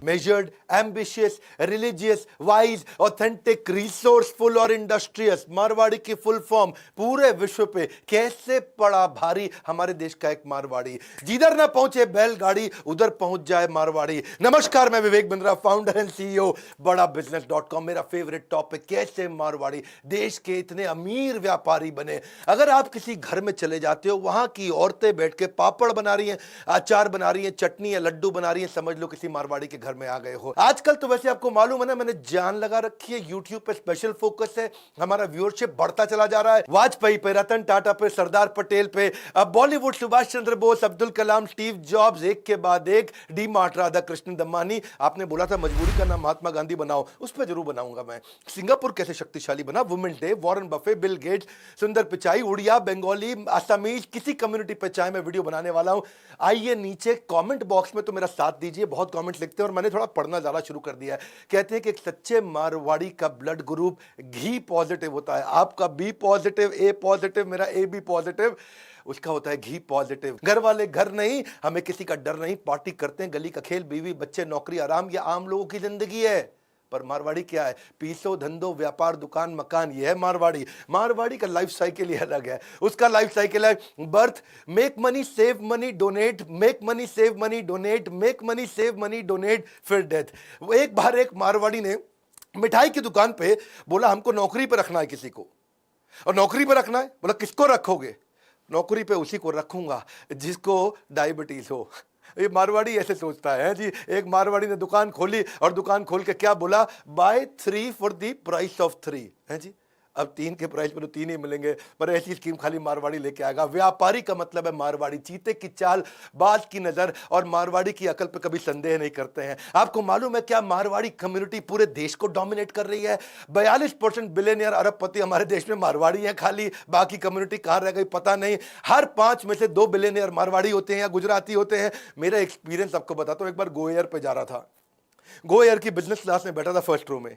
measured, ambitious, religious, wise, authentic, resourceful और industrious. Marwari की full form पूरे विश्व पे कैसे पड़ा भारी हमारे देश का एक मारवाड़ी। जिधर ना पहुंचे बैलगाड़ी उधर पहुंच जाए मारवाड़ी। नमस्कार, मैं Vivek Bindra, founder and CEO बड़ा बिजनेस.com। मेरा फेवरेट टॉपिक कैसे मारवाड़ी देश के इतने अमीर व्यापारी बने। अगर आप किसी घर में चले जाते हो, वहां की औरतें बैठ के पापड़ बना रही हैं, अचार बना रही हैं, चटनी या लड्डू बना रही हैं, समझ लो किसी मारवाड़ी के घर में आ गए हो। आजकल तो वैसे आपको मालूम है ना, मैंने जान लगा रखी है, यूट्यूब पे स्पेशल फोकस है, हमारा व्यूअरशिप बढ़ता चला जा रहा है। वाजपेयी पे, रतन टाटा पे, सरदार पटेल पे, अब बॉलीवुड सुभाष चंद्र बोस, अब्दुल कलाम, स्टीव जॉब्स, एक के बाद एक, डी मार्ट, राधा कृष्ण दमानी। आपने बोला था मजबूरी का नाम महात्मा गांधी बनाओ, उस पर जरूर बनाऊंगा मैं। सिंगापुर कैसे शक्तिशाली बना, women day, Warren Buffett, Bill Gates, सुंदर पिचाई, उड़िया, बंगाली, असमीज, किसी कम्युनिटी पे चाहे मैं वीडियो बनाने वाला हूं। आइए नीचे कमेंट बॉक्स में तो मेरा साथ दीजिए, बहुत कमेंट्स लिखते हैं और मैंने थोड़ा पढ़ना ज्यादा शुरू कर दिया है। कहते हैं कि एक सच्चे मारवाड़ी का ब्लड ग्रुप घी पॉजिटिव होता है। आपका बी पॉजिटिव, ए पॉजिटिव, मेरा ए बी पॉजिटिव, उसका होता है घी पॉजिटिव। घर वाले घर नहीं, हमें किसी का डर नहीं, पार्टी करते हैं, गली का खेल, बीवी बच्चे, नौकरी, आराम, ये आम लोगों की जिंदगी है। पर मारवाड़ी क्या है? पीसो, धंधो, व्यापार, दुकान, मकान, ये है मारवाड़ी। मारवाड़ी का लाइफ साइकिल ही अलग है। उसका लाइफ साइकिल है birth, make money, save money, donate, make money, save money, donate, make money, save money, donate, फिर डेथ। एक बार एक मारवाड़ी ने मिठाई की दुकान पे बोला, हमको नौकरी पे रखना है किसी को। और नौकरी पे रखना है, बोला किसको रखोगे? नौकरी पे उसी को रखूंगा जिसको डायबिटीज हो। ये मारवाड़ी ऐसे सोचता है जी। एक मारवाड़ी ने दुकान खोली और दुकान खोल के क्या बोला, buy 3 for the price of 3 है जी। अब 3 के प्राइस पर तो 3 ही मिलेंगे, पर ऐसी स्कीम खाली मारवाड़ी लेके आएगा। व्यापारी का मतलब है मारवाड़ी, चीते की चाल, बाज की नजर और मारवाड़ी की अकल पे कभी संदेह नहीं करते हैं। आपको मालूम है क्या, मारवाड़ी कम्युनिटी पूरे देश को डोमिनेट कर रही है। 42% बिलियनियर अरबपति हमारे देश में मारवाड़ी हैं खाली, बाकी कम्युनिटी कहां रह गई पता नहीं। हर 5 में से 2 बिलियनियर मारवाड़ी होते हैं या गुजराती होते हैं। मेरा एक्सपीरियंस आपको बताता हूं। एक बार गो एयर पे जा रहा था, गो एयर की बिजनेस क्लास में बैठा था, फर्स्ट रो में।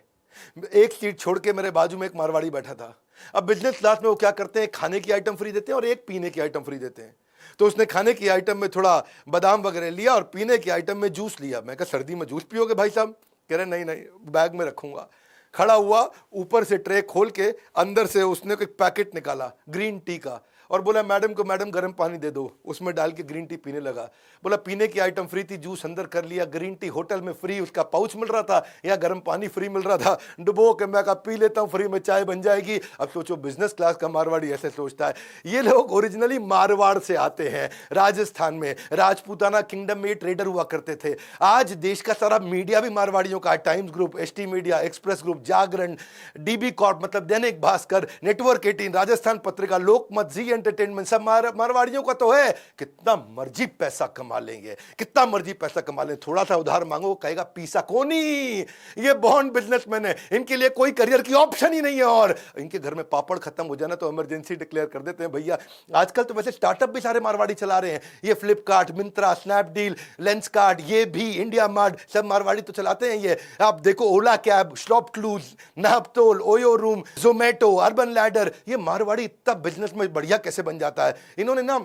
एक सीट छोड़ के मेरे बाजू में एक मारवाड़ी बैठा था। अब बिजनेस क्लास में वो क्या करते हैं, खाने की आइटम फ्री देते हैं और एक पीने की आइटम फ्री देते हैं। तो उसने खाने की आइटम में थोड़ा बादाम वगैरह लिया और पीने की आइटम में जूस लिया। मैं कहा सर्दी में जूस पियोगे भाई साहब? कह रहे नहीं नहीं, बैग में रखूंगा। खड़ा हुआ, ऊपर से ट्रे खोल के अंदर से उसने एक पैकेट निकाला ग्रीन टी का और बोला मैडम को, मैडम गर्म पानी दे दो। उसमें डाल के ग्रीन टी पीने लगा। बोला पीने की आइटम फ्री थी, जूस अंदर कर लिया, ग्रीन टी होटल में फ्री, उसका पाउच मिल रहा था या गर्म पानी फ्री मिल रहा था। डुबो के मैं कहा पी लेता हूँ, फ्री में चाय बन जाएगी। अब सोचो बिजनेस क्लास का मारवाड़ी ऐसे सोचता है। ये लोग ओरिजिनली मारवाड़ से आते हैं। राजस्थान में राजपूताना किंगडम में ट्रेडर हुआ करते थे। आज देश का सारा मीडिया भी मारवाड़ियों का है। Times group, ST media, express group, Jagran, DB Corp मतलब दैनिक भास्कर, नेटवर्क 18, राजस्थान पत्रिका, लोकमत, जी एंटरटेनमेंट, सब मारवाड़ियों का तो है। कितना मर्जी पैसा कमा लेंगे, कितना मर्जी पैसा कमा लेंगे। थोड़ा सा उधार मांगो, कहेगा पीसा कोनी। ये बॉन्ड बिजनेसमैन है, इनके लिए कोई करियर की ऑप्शन ही नहीं है। और इनके घर में पापड़ खत्म हो जाना तो इमरजेंसी डिक्लेयर कर देते हैं भैया। आजकल तो वैसे स्टार्टअप भी सारे मारवाड़ी चला रहे हैं। ये फ्लिपकार्ट, मिंत्रा, स्नैपडील, लेंसकार्ट, ये भी इंडिया मार्ट, सब मारवाड़ी तो चलाते हैं। ये आप देखो, Ola cab, shop clues, Naaptol, OYO room, Zomato, Urban Ladder, ये मारवाड़ी इतना बिजनेस में बढ़िया कैसे बन जाता है। इन्होंने ना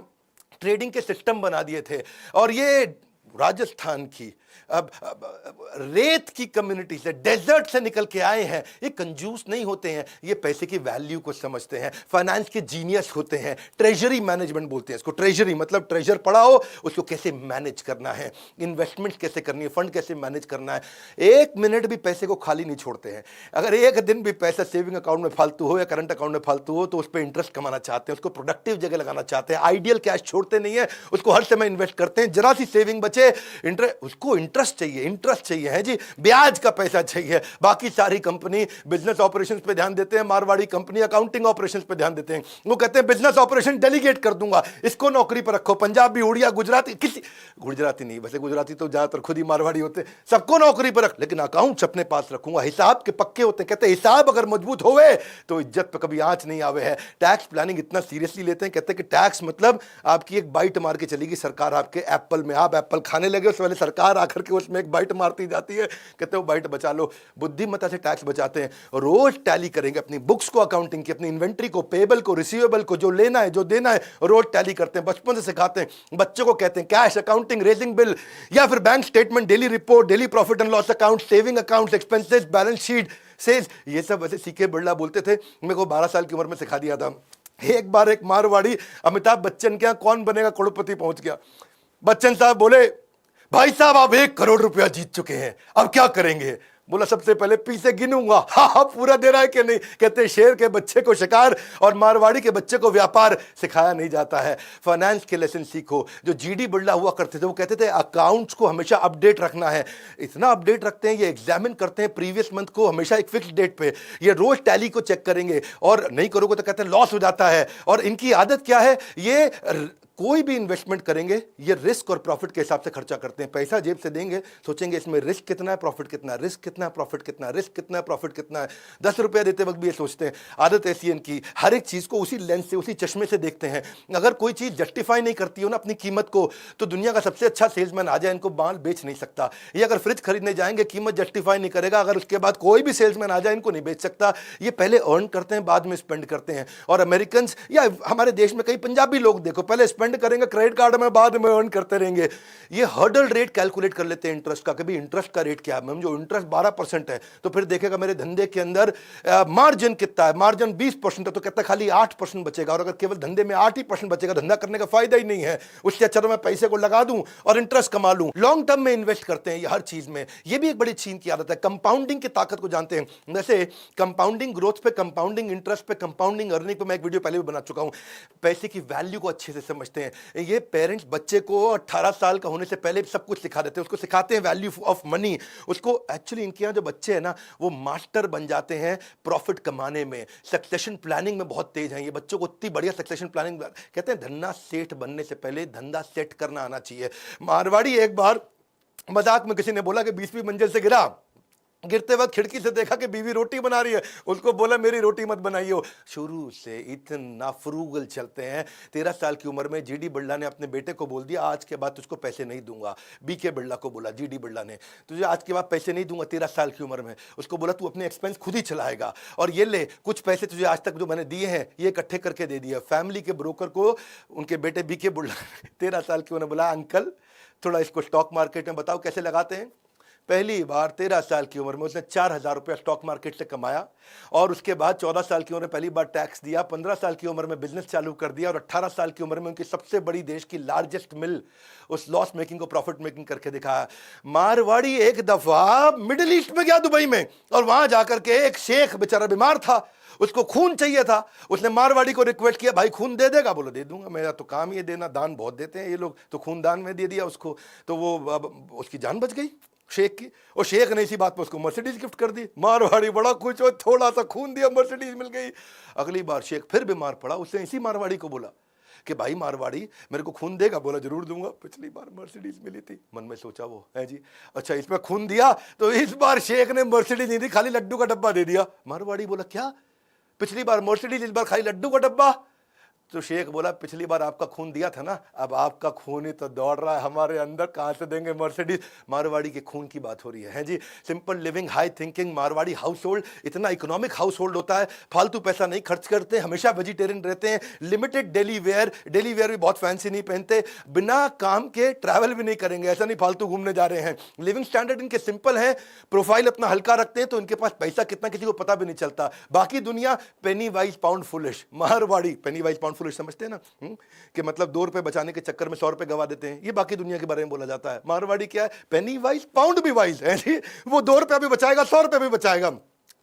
ट्रेडिंग के सिस्टम बना दिए थे। और ये राजस्थान की अब रेत की कम्युनिटी से, डेजर्ट से निकल के आए हैं। ये कंजूस नहीं होते हैं, ये पैसे की वैल्यू को समझते हैं, फाइनेंस के जीनियस होते हैं। ट्रेजरी मैनेजमेंट बोलते हैं इसको। ट्रेजरी मतलब ट्रेजर पड़ा हो, उसको कैसे मैनेज करना है, इन्वेस्टमेंट कैसे करनी है, फंड कैसे मैनेज करना है। 1 मिनट भी पैसे को खाली नहीं छोड़ते हैं। अगर एक दिन भी पैसा सेविंग अकाउंट में फालतू हो या करंट अकाउंट में फालतू हो तो उस पर इंटरेस्ट कमाना चाहते हैं, उसको प्रोडक्टिव जगह लगाना चाहते हैं। आइडियल कैश छोड़ते नहीं है, उसको हर समय इन्वेस्ट करते हैं। जरा सी सेविंग बचे, उसको इंटरेस्ट चाहिए, इंटरेस्ट चाहिए है जी, ब्याज का पैसा चाहिए। बाकी सारी कंपनी बिजनेस ऑपरेशंस पे ध्यान देते हैं, मारवाड़ी कंपनी अकाउंटिंग ऑपरेशंस पे ध्यान देते हैं। वो कहते हैं बिजनेस ऑपरेशन डेलीगेट कर दूंगा, इसको नौकरी पर रखो। पंजाबी, उड़िया, गुजराती, किसी गुजराती नहीं, वैसे गुजराती तो ज्यादातर खुद ही मारवाड़ी होते, सबको नौकरी पर रख, लेकिन अकाउंट्स अपने पास रखूंगा। हिसाब के पक्के होते हैं। कहते हैं हिसाब अगर मजबूत होवे तो इज्जत पे कभी आंच नहीं आवे है। टैक्स प्लानिंग इतना सीरियसली लेते हैं, कहते हैं कि टैक्स मतलब आपकी एक बाइट मार के चलेगी सरकार आपके एप्पल में। आप एप्पल खाने लगे उससे पहले सरकार आकर के उसमें एक बाइट मारती जाती है, कहते हो बाइट बचा लो। बुद्धिमत्ता से टैक्स बचाते हैं, रोज टैली करेंगे अपनी बुक्स को, अकाउंटिंग की, अपनी इन्वेंट्री को, पेबल को, रिसीवेबल को, जो लेना है जो देना है रोज टैली करते हैं, बचपन से सिखाते हैं बच्चों को, कहते हैं कैश अकाउंटिंग, रेजिंग बिल या फिर bank statement, daily report, daily profit and loss account, saving account, expenses, balance sheet, sales, ये सब वैसे सीके बिरला बोलते थे, मेरे को 12 साल की उम्र में सिखा दिया था। एक बार एक मारवाड़ी अमिताभ बच्चन के यहाँ कौन बनेगा करोड़पति पहुंच गया। बच्चन साहब बोले, भाई साहब आप 1 करोड़ रुपया जीत चुके हैं, अब क्या करेंगे? बोला, सबसे पहले पीछे गिनूंगा। हाँ पूरा दे रहा है कि नहीं? कहते शेर के बच्चे को शिकार और मारवाड़ी के बच्चे को व्यापार सिखाया नहीं जाता है। फाइनेंस के लेसन सीखो। जो जीडी बिरला हुआ करते थे वो कहते थे अकाउंट्स को हमेशा अपडेट रखना है। इतना अपडेट रखते हैं, ये एग्जामिन करते हैं प्रीवियस मंथ को हमेशा एक फिक्स डेट पे, ये रोज टैली को चेक करेंगे और नहीं करोगे तो कहते हैं लॉस हो जाता है। और इनकी आदत क्या है, ये कोई भी इन्वेस्टमेंट करेंगे ये रिस्क और प्रॉफिट के हिसाब से खर्चा करते हैं। पैसा जेब से देंगे, सोचेंगे इसमें रिस्क कितना है, प्रॉफिट कितना है, रिस्क कितना है, प्रॉफिट कितना है, रिस्क कितना है, प्रॉफिट कितना है। 10 रुपया देते वक्त भी ये सोचते हैं। आदत ऐसी है इनकी, हर एक चीज को उसी लेंस से, उसी चश्मे से देखते हैं। अगर कोई चीज जस्टिफाई नहीं करती हो ना अपनी कीमत को, तो दुनिया का सबसे अच्छा सेल्समैन आ जाए इनको माल बेच नहीं सकता। ये अगर फ्रिज खरीदने जाएंगे कीमत जस्टिफाई नहीं करेगा, अगर उसके बाद कोई भी सेल्समैन आ जाए इनको नहीं बेच सकता। ये पहले अर्न करते हैं, बाद में स्पेंड करते हैं। और अमेरिकन या हमारे देश में कई पंजाबी लोग देखो, पहले स्पेंड करेंगे क्रेडिट कार्ड में, बाद में अर्न करते रहेंगे। ये हर्डल रेट कैलकुलेट कर लेते हैं इंटरेस्ट का, कभी इंटरेस्ट का रेट क्या है। मैम जो इंटरेस्ट 12% है तो फिर देखेगा मेरे धंधे के अंदर मार्जिन कितना है, मार्जिन 20% है तो कहता है खाली 8% बचेगा। और अगर केवल धंधे में 8% बचेगा, धंधा करने का फायदा ही नहीं है। उससे अच्छा तो मैं पैसे को लगा दूं और इंटरेस्ट कमा लूं। लॉन्ग टर्म में इन्वेस्ट करते हैं ये हर चीज में। ये भी एक बड़ी चीन की आदत है। कंपाउंडिंग की ताकत को जानते हैं, जैसे कंपाउंडिंग ग्रोथ पे, कंपाउंडिंग इंटरेस्ट पे, कंपाउंडिंग अर्निंग पे मैं एक वीडियो पहले भी बना चुका हूं। पैसे की वैल्यू को अच्छे से समझते हैं ये पेरेंट्स। बच्चे को 18 साल का होने से पहले सब कुछ सिखा देते हैं, उसको सिखाते हैं वैल्यू ऑफ मनी। उसको एक्चुअली इनके यहाँ जो बच्चे हैं ना वो मास्टर बन जाते हैं प्रॉफिट कमाने में, सक्सेशन प्लानिंग में बहुत तेज हैं ये। बच्चों को इतनी बढ़िया सक्सेशन प्लानिंग, कहते हैं धन्ना सेठ बनने से पहले धंधा सेट करना आना चाहिए। मारवाड़ी एक बार मजाक में किसी ने बोला कि 20वीं मंजिल से गिरा, गिरते वक्त खिड़की से देखा कि बीवी रोटी बना रही है, उसको बोला मेरी रोटी मत बनाइयो। शुरू से इतना फ्रूगल चलते हैं। 13 साल की उम्र में जीडी बिरला ने अपने बेटे को बोल दिया आज के बाद तुझको पैसे नहीं दूंगा। बीके बिरला को बोला, जीडी बिरला ने, तुझे आज के बाद पैसे नहीं दूंगा। 13 साल की उम्र में उसको बोला तू अपने एक्सपेंस खुद ही चलाएगा और ये ले कुछ पैसे तुझे आज तक जो मैंने दिए हैं ये इकट्ठे करके दे दिया। फैमिली के ब्रोकर को उनके बेटे बीके बिरला 13 साल की उन्होंने बोला अंकल थोड़ा इसको स्टॉक मार्केट में बताओ कैसे लगाते हैं। पहली बार 13 साल की उम्र में उसने 4,000 रुपया स्टॉक मार्केट से कमाया और उसके बाद 14 साल की उम्र में पहली बार टैक्स दिया, 15 साल की उम्र में बिजनेस चालू कर दिया और 18 साल की उम्र में उनकी सबसे बड़ी देश की लार्जेस्ट मिल उस लॉस मेकिंग को प्रॉफिट मेकिंग करके दिखाया। मारवाड़ी एक दफा मिडिल ईस्ट में गया, दुबई में, और वहां जाकर के एक शेख बेचारा बीमार था, उसको खून चाहिए था। उसने मारवाड़ी को रिक्वेस्ट किया भाई खून दे देगा? बोलो दे दूंगा, मेरा तो काम ही देना, दान बहुत देते हैं ये लोग। तो खून दान में दे दिया उसको, तो वो उसकी जान बच गई शेख की। और शेख ने इसी बात पर उसको मर्सिडीज गिफ्ट कर दी। मारवाड़ी बड़ा खुश हो, थोड़ा सा खून दिया मर्सिडीज मिल गई। अगली बार शेख फिर बीमार पड़ा, उसने इसी मारवाड़ी को बोला कि भाई मारवाड़ी मेरे को खून देगा? बोला जरूर दूंगा, पिछली बार मर्सिडीज मिली थी। मन में सोचा वो है जी, अच्छा इसमें खून दिया तो इस बार शेख ने मर्सिडीज नहीं दी, खाली लड्डू का डब्बा दे दिया। मारवाड़ी बोला क्या, पिछली बार मर्सिडीज इस बार खाली लड्डू का डब्बा? तो शेख बोला पिछली बार आपका खून दिया था ना, अब आपका खून ही तो दौड़ रहा है हमारे अंदर, कहां से देंगे मर्सिडीज? मारवाड़ी के खून की बात हो रही है जी। Simple living, high thinking. Marwari household इतना इकोनॉमिक हाउस होल्ड होता है, फालतू पैसा नहीं खर्च करते, हमेशा वेजिटेरियन रहते हैं, लिमिटेड डेली वेयर भी बहुत फैंसी नहीं पहनते, बिना काम के ट्रैवल भी नहीं करेंगे, ऐसा नहीं फालतू घूमने जा रहे हैं। लिविंग स्टैंडर्ड इनके सिंपल है, प्रोफाइल अपना हल्का रखते हैं, तो इनके पास पैसा कितना किसी को पता भी नहीं चलता। बाकी दुनिया पेनी वाइज पाउंड फुलिश, मारवाड़ी पेनी वाइज पाउंड फुलिश समझते हैं ना, कि मतलब 2 रुपए बचाने के चक्कर में 100 रुपए गवा देते हैं। ये बाकी दुनिया के बारे में बोला जाता है। मारवाड़ी क्या है, पेनी वाइज पाउंड भी वाइज है जी। वो 2 रुपया भी बचाएगा, 100 रुपए भी बचाएगा।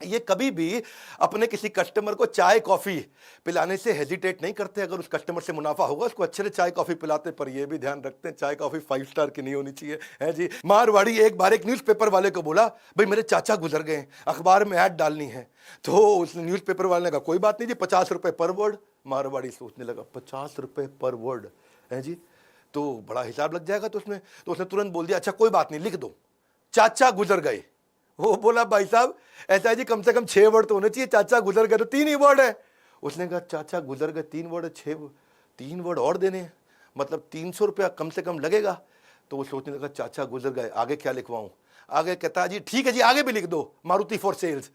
ये कभी भी अपने किसी कस्टमर को चाय कॉफी पिलाने से हेजिटेट नहीं करते। अगर उस कस्टमर से मुनाफा होगा उसको अच्छे से चाय कॉफी पिलाते, पर ये भी ध्यान रखते हैं चाय कॉफी 5 स्टार की नहीं होनी चाहिए, है जी। मारवाड़ी एक बार एक न्यूज़पेपर वाले को बोला भाई मेरे चाचा गुजर गए, अखबार में ऐड डालनी है। तो उस न्यूज़पेपर वाले ने कहा कोई बात नहीं जी, 50 रुपए पर वर्ड। मारवाड़ी सोचने लगा 50 रुपए पर वर्ड है जी, तो बड़ा हिसाब लग जाएगा। तो उसने तुरंत बोल दिया अच्छा कोई बात नहीं लिख दो, चाचा गुजर गए। वो बोला भाई साहब ऐसा है जी, कम से कम 6 वर्ड तो होने चाहिए, चाचा गुजर गए तो 3 ही वर्ड है। उसने कहा चाचा गुजर गए 3 वर्ड है, 3 वर्ड और देने हैं, मतलब 300 रुपया कम से कम लगेगा। तो वो सोचने लगा चाचा गुजर गए, आगे क्या लिखवाऊं। आगे कहता जी ठीक है जी, आगे भी लिख दो मारुति फॉर सेल्स।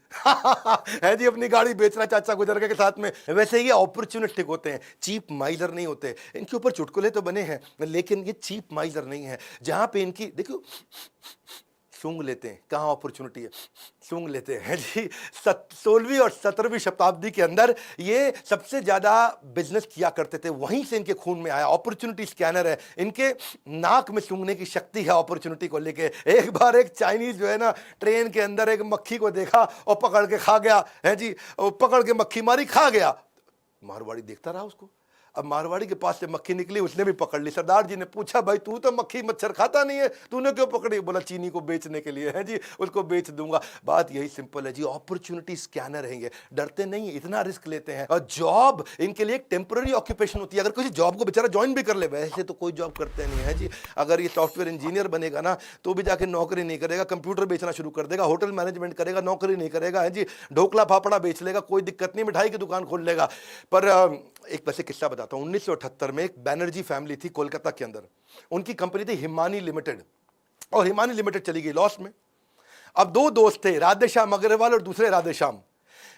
है जी, अपनी गाड़ी बेचना चाचा गुजर गए के साथ में। वैसे ये अपॉर्चुनिस्टिक होते हैं, चीप माइजर नहीं होते। इनके ऊपर चुटकुले तो बने हैं, लेकिन ये चीप माइजर नहीं है। जहां पे इनकी देखो सूंघ लेते हैं, कहाँ अपॉर्चुनिटी है, सूंघ लेते हैं जी। 16वीं और 17वीं शताब्दी के अंदर ये सबसे ज्यादा बिजनेस किया करते थे, वहीं से इनके खून में आया। अपॉर्चुनिटी स्कैनर है, इनके नाक में सूंघने की शक्ति है अपॉर्चुनिटी को लेके। एक बार एक चाइनीज जो है ना, ट्रेन के अंदर एक मक्खी को देखा और पकड़ के खा गया है जी, और पकड़ के मक्खी मारी, खा गया। मारवाड़ी देखता रहा उसको। अब मारवाड़ी के पास से मक्खी निकली, उसने भी पकड़ ली। सरदार जी ने पूछा भाई तू तो मक्खी मच्छर खाता नहीं है, तूने क्यों पकड़ी? बोला चीनी को बेचने के लिए है जी, उसको बेच दूंगा। बात यही सिंपल है जी, अपॉर्चुनिटी स्कैनर हैं ये, डरते नहीं है, इतना रिस्क लेते हैं। और जॉब इनके लिए एक टेम्पररी ऑक्यूपेशन होती है। अगर किसी जॉब को बेचारा ज्वाइन भी कर ले, वैसे तो कोई जॉब करते नहीं है जी। अगर ये सॉफ्टवेयर इंजीनियर बनेगा ना तो भी जाके नौकरी नहीं करेगा, कंप्यूटर बेचना शुरू कर देगा, होटल मैनेजमेंट करेगा, नौकरी नहीं करेगा है जी। ढोकला फाफड़ा बेच लेगा, कोई दिक्कत नहीं, मिठाई की दुकान खोल लेगा। पर एक वैसे किस्सा बताता हूं। 1978 में एक बैनर्जी फैमिली थी कोलकाता के अंदर, उनकी कंपनी थी हिमानी लिमिटेड, और हिमानी लिमिटेड चली गई लॉस में। अब दो दोस्त थे, राधेश्याम अग्रवाल और दूसरे राधेश्याम।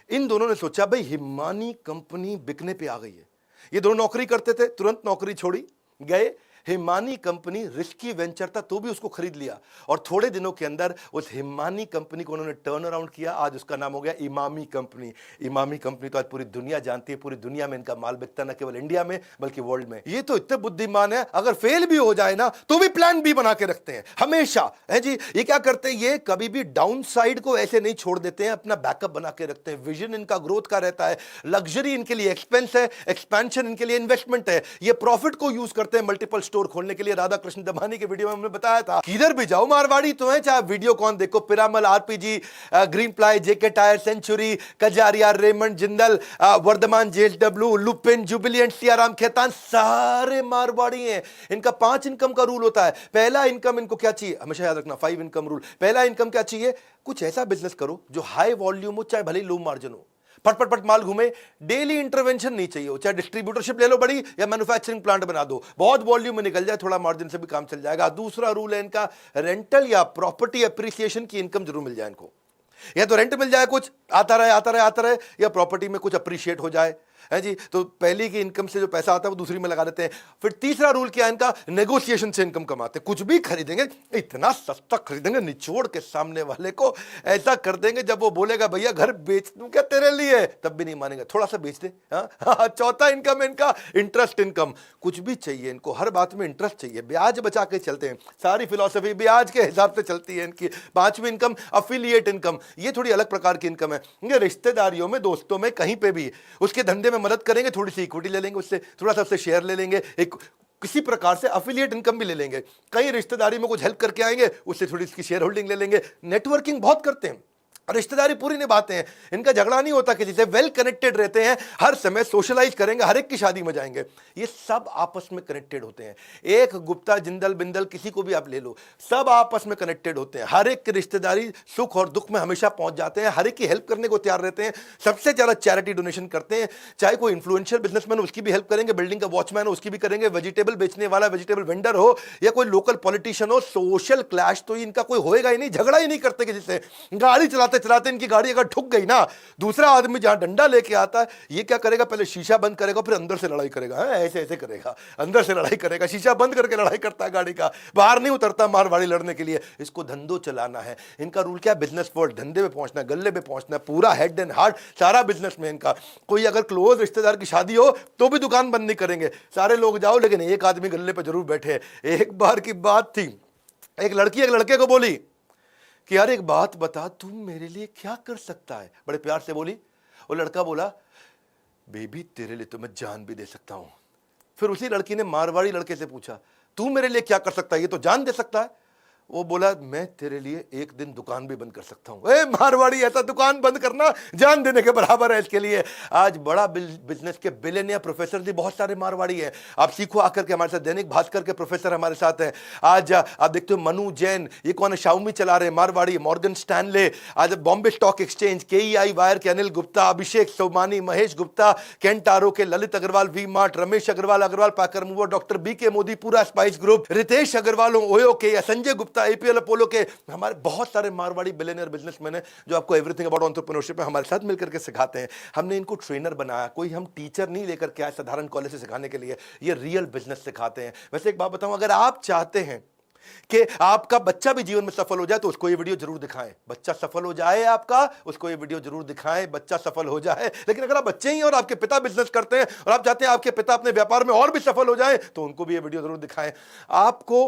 इन दोनों ने सोचा भाई हिमानी कंपनी बिकने पे आ गई है। ये दोनों नौकरी करते थे, तुरंत नौकरी छोड़ी, गए। हिमानी कंपनी रिस्की वेंचर था तो भी उसको खरीद लिया, और थोड़े दिनों के अंदर उस हिमानी कंपनी को उन्होंने टर्न अराउंड किया। आज उसका नाम हो गया इमामी कंपनी। इमामी कंपनी तो आज पूरी दुनिया जानती है, पूरी दुनिया में इनका माल बिकता, न केवल इंडिया में बल्कि वर्ल्ड में। ये तो इतने बुद्धिमान है, अगर फेल भी हो जाए ना तो भी प्लान बी बना के रखते हैं हमेशा है जी। ये क्या करते हैं, ये कभी भी डाउन साइड को ऐसे नहीं छोड़ देते हैं, अपना बैकअप बना के रखते हैं। विजन इनका ग्रोथ का रहता है, लग्जरी इनके लिए एक्सपेंस है, एक्सपेंशन इनके लिए इन्वेस्टमेंट है। ये प्रॉफिट को यूज करते हैं मल्टीपल स्टोर खोलने के लिए। राधा कृष्ण दमानी के वीडियो में हमने बताया था, किधर भी जाओ मारवाड़ी तो है, चाहे वीडियो कौन देखो, Piramal, RPG, green ply, JK tyre, century, Kajaria, Raymond, Jindal, Vardhman, JSW, Lupin, Jubilant, Siyaram, Khaitan, सारे मारवाड़ी हैं। इनका 5 इनकम का रूल होता है। पहला इनकम इनको क्या चाहिए, हमेशा याद रखना, 5 इनकम रूल। पहला इनकम क्या चाहिए, कुछ ऐसा बिजनेस करो जो हाई वॉल्यूम हो, चाहे भले लो मार्जिन हो, फट फट फट माल घूमे। डेली इंटरवेंशन नहीं चाहिए हो, चाहे डिस्ट्रीब्यूटरशिप ले लो बड़ी, या मैन्युफैक्चरिंग प्लांट बना दो, बहुत वॉल्यूम में निकल जाए, थोड़ा मार्जिन से भी काम चल जाएगा। दूसरा रूल है इनका, रेंटल या प्रॉपर्टी एप्रिसिएशन की इनकम जरूर मिल जाए इनको। या तो रेंट मिल जाए, कुछ आता रहे आता रहे आता रहे, या प्रॉपर्टी में कुछ अप्रिशिएट हो जाए है जी। तो पहली की इनकम से जो पैसा आता है वो दूसरी में लगा देते हैं। फिर तीसरा रूल क्या है इनका, नेगोशिएशन से इनकम कमाते हैं। कुछ भी खरीदेंगे, इतना सस्ता खरीदेंगे, निचोड़ के सामने वाले को ऐसा कर देंगे, जब वो बोलेगा भैया घर बेच दूं क्या तेरे लिए, तब भी नहीं मानेंगे, थोड़ा सा बेच दे। चौथा इनकम है इनका, इंटरेस्ट इनकम। कुछ भी चाहिए इनको, हर बात में इंटरेस्ट चाहिए, ब्याज बचा के चलते हैं, सारी फिलॉसफी ब्याज के हिसाब से चलती है इनकी। पांचवी इनकम अफिलिएट इनकम, ये थोड़ी अलग प्रकार की इनकम है। ये रिश्तेदारियों में, दोस्तों में, कहीं पे भी उसके धंधे में मदद करेंगे, थोड़ी सी इक्विटी ले लेंगे उससे, थोड़ा सा उससे शेयर ले लेंगे, एक किसी प्रकार से अफिलिएट इनकम भी ले लेंगे। कहीं रिश्तेदारी में कुछ हेल्प करके आएंगे, उससे थोड़ी इसकी शेयर होल्डिंग ले लेंगे। नेटवर्किंग बहुत करते हैं, रिश्तेदारी पूरी निभाते हैं, इनका झगड़ा नहीं होता किसी से, वेल कनेक्टेड रहते हैं, हर समय सोशलाइज करेंगे, हर एक की शादी में जाएंगे। ये सब आपस में कनेक्टेड होते हैं। एक गुप्ता, जिंदल, बिंदल, किसी को भी आप ले लो, सब आपस में कनेक्टेड होते हैं। हर एक की रिश्तेदारी सुख और दुख में हमेशा पहुंच जाते हैं, हर एक की हेल्प करने को तैयार रहते हैं। सबसे ज्यादा चैरिटी डोनेशन करते हैं। चाहे कोई इन्फ्लुएंशियल बिजनेसमैन हो उसकी भी हेल्प करेंगे, बिल्डिंग का वॉचमैन हो उसकी भी करेंगे, वेजिटेबल बेचने वाला वेजिटेबल वेंडर हो, या कोई लोकल पॉलिटिशियन हो। सोशल क्लैश तो इनका कोई होएगा ही नहीं, झगड़ा ही नहीं करते किसी से। गाड़ी चलाते चलाते इनकी गाड़ी अगर ठुक गई ना, दूसरा आदमी जहां डंडा लेके आता है, ये क्या करेगा, पहले शीशा बंद करेगा, फिर अंदर से लड़ाई करेगा। ऐसे ऐसे करेगा, अंदर से लड़ाई करेगा, शीशा बंद करके लड़ाई करता है गाड़ी का, बाहर नहीं उतरता मारवाड़ी लड़ने के लिए। इसको धंधो चलाना है। इनका रूल क्या, बिजनेस वर्ल्ड, धंधे में पहुंचना, गल्ले में पहुंचना, पूरा हेड एंड हार्ट सारा बिजनेस में इनका। कोई अगर क्लोज रिश्तेदार की शादी हो तो भी दुकान बंद नहीं करेंगे, सारे लोग जाओ, लेकिन एक आदमी गल्ले पर जरूर बैठे। एक बार की बात थी, एक लड़की एक लड़के को बोली कि यार एक बात बता, तू मेरे लिए क्या कर सकता है। बड़े प्यार से बोली। वो लड़का बोला, बेबी तेरे लिए तो मैं जान भी दे सकता हूं। फिर उसी लड़की ने मारवाड़ी लड़के से पूछा, तू मेरे लिए क्या कर सकता है, ये तो जान दे सकता है। वो बोला मैं तेरे लिए एक दिन दुकान भी बंद कर सकता हूं। ए मारवाड़ी, ऐसा दुकान बंद करना जान देने के बराबर है। इसके लिए आज बड़ा बिजनेस के बिलियनियर प्रोफेसर भी बहुत सारे मारवाड़ी हैं। आप सीखो आकर के हमारे साथ। दैनिक भास्कर के प्रोफेसर हमारे साथ हैं। आज आप देखते हो मनु जैन, ये कौन है, शाओमी चला रहे मारवाड़ी। मॉर्गन स्टैनले, आज Bombay stock exchange, KEI wire के अनिल गुप्ता, अभिषेक सोमानी, महेश गुप्ता, केंटारो के Lalit Agarwal, V Mart, Ramesh Agarwal packer mover, doctor B K Modi, पूरा Spice Group, Ritesh Agarwal OYO के, संजय गुप्ता एपीएल अपोलो के। हमारे बहुत सारे मारवाड़ी बिलियनियर बिजनेसमैन हैं जो आपको एवरीथिंग अबाउट एंटरप्रेन्योरशिप में हमारे साथ मिलकर के सिखाते हैं। हमने इनको ट्रेनर बनाया, कोई हम टीचर नहीं लेकर के आए साधारण कॉलेज से सिखाने के लिए, ये रियल बिजनेस सिखाते हैं। वैसे एक बात बताऊं, अगर आप चाहते हैं कि आपका बच्चा भी जीवन में सफल हो जाए तो उसको ये वीडियो जरूर दिखाएं। बच्चा सफल हो जाए आपका, उसको ये वीडियो जरूर दिखाएं, बच्चा सफल हो जाए। लेकिन अगर आप बच्चे ही और आपके पिता बिजनेस करते हैं और आप चाहते हैं आपके पिता अपने व्यापार में और भी सफल हो जाए तो उनको भी ये वीडियो जरूर दिखाएं। आपको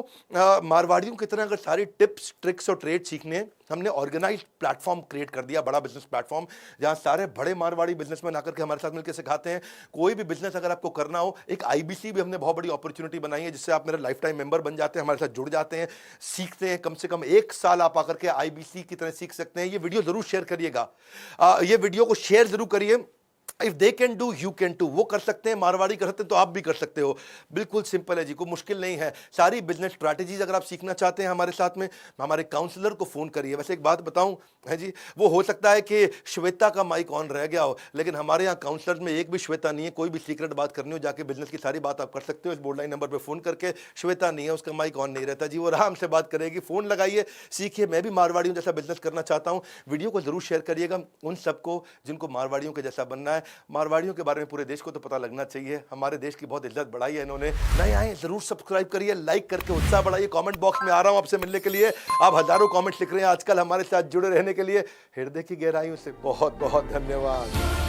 मारवाड़ियों की तरह अगर सारी टिप्स ट्रिक्स और ट्रेड सीखने, हमने ऑर्गेनाइज्ड प्लेटफॉर्म क्रिएट कर दिया, बड़ा बिजनेस प्लेटफॉर्म, जहां सारे बड़े मारवाड़ी बिजनेसमैन आकर के हमारे साथ मिलकर सिखाते हैं। कोई भी बिजनेस अगर आपको करना हो, एक आईबीसी भी हमने बहुत बड़ी अपॉर्चुनिटी बनाई है, जिससे आप मेरे लाइफ टाइम मेंबर बन जाते हैं, हमारे साथ जुड़ जाते हैं, सीखते हैं। कम से कम 1 साल आप आकर के आईबीसी की तरह सीख सकते हैं। ये वीडियो जरूर शेयर करिएगा, ये वीडियो को शेयर जरूर करिए। If they can do you can too. वो कर सकते हैं, मारवाड़ी कर सकते हैं, तो आप भी कर सकते हो। बिल्कुल सिंपल है जी, कोई मुश्किल नहीं है। सारी बिजनेस स्ट्रैटेजीज अगर आप सीखना चाहते हैं हमारे साथ में, हमारे काउंसलर को फोन करिए। वैसे एक बात बताऊं है जी, वो हो सकता है कि श्वेता का माइक ऑन रह गया हो, लेकिन हमारे यहाँ काउंसलर में एक भी श्वेता नहीं है। कोई भी सीक्रेट बात करनी हो, जाके बिजनेस की सारी बात आप कर सकते हो। इस बोर्ड लाइन नंबर पर फोन करके, श्वेता नहीं है, उसका माइक ऑन नहीं रहता जी, वो आराम से बात करेगी। फोन लगाइए, सीखिए। मैं भी मारवाड़ियों जैसा बिजनेस करना चाहता हूँ। वीडियो को जरूर शेयर करिएगा उन सबको जिनको मारवाड़ियों के जैसा बनना है। मारवाड़ियों के बारे में पूरे देश को तो पता लगना चाहिए। हमारे देश की बहुत इज्जत बढ़ाई है इन्होंने। नए आए जरूर सब्सक्राइब करिए, लाइक करके उत्साह बढ़ाइए। कमेंट बॉक्स में आ रहा हूं आपसे मिलने के लिए। आप हजारों कमेंट्स लिख रहे हैं आजकल, हमारे साथ जुड़े रहने के लिए हृदय की गहराइयों से बहुत बहुत धन्यवाद।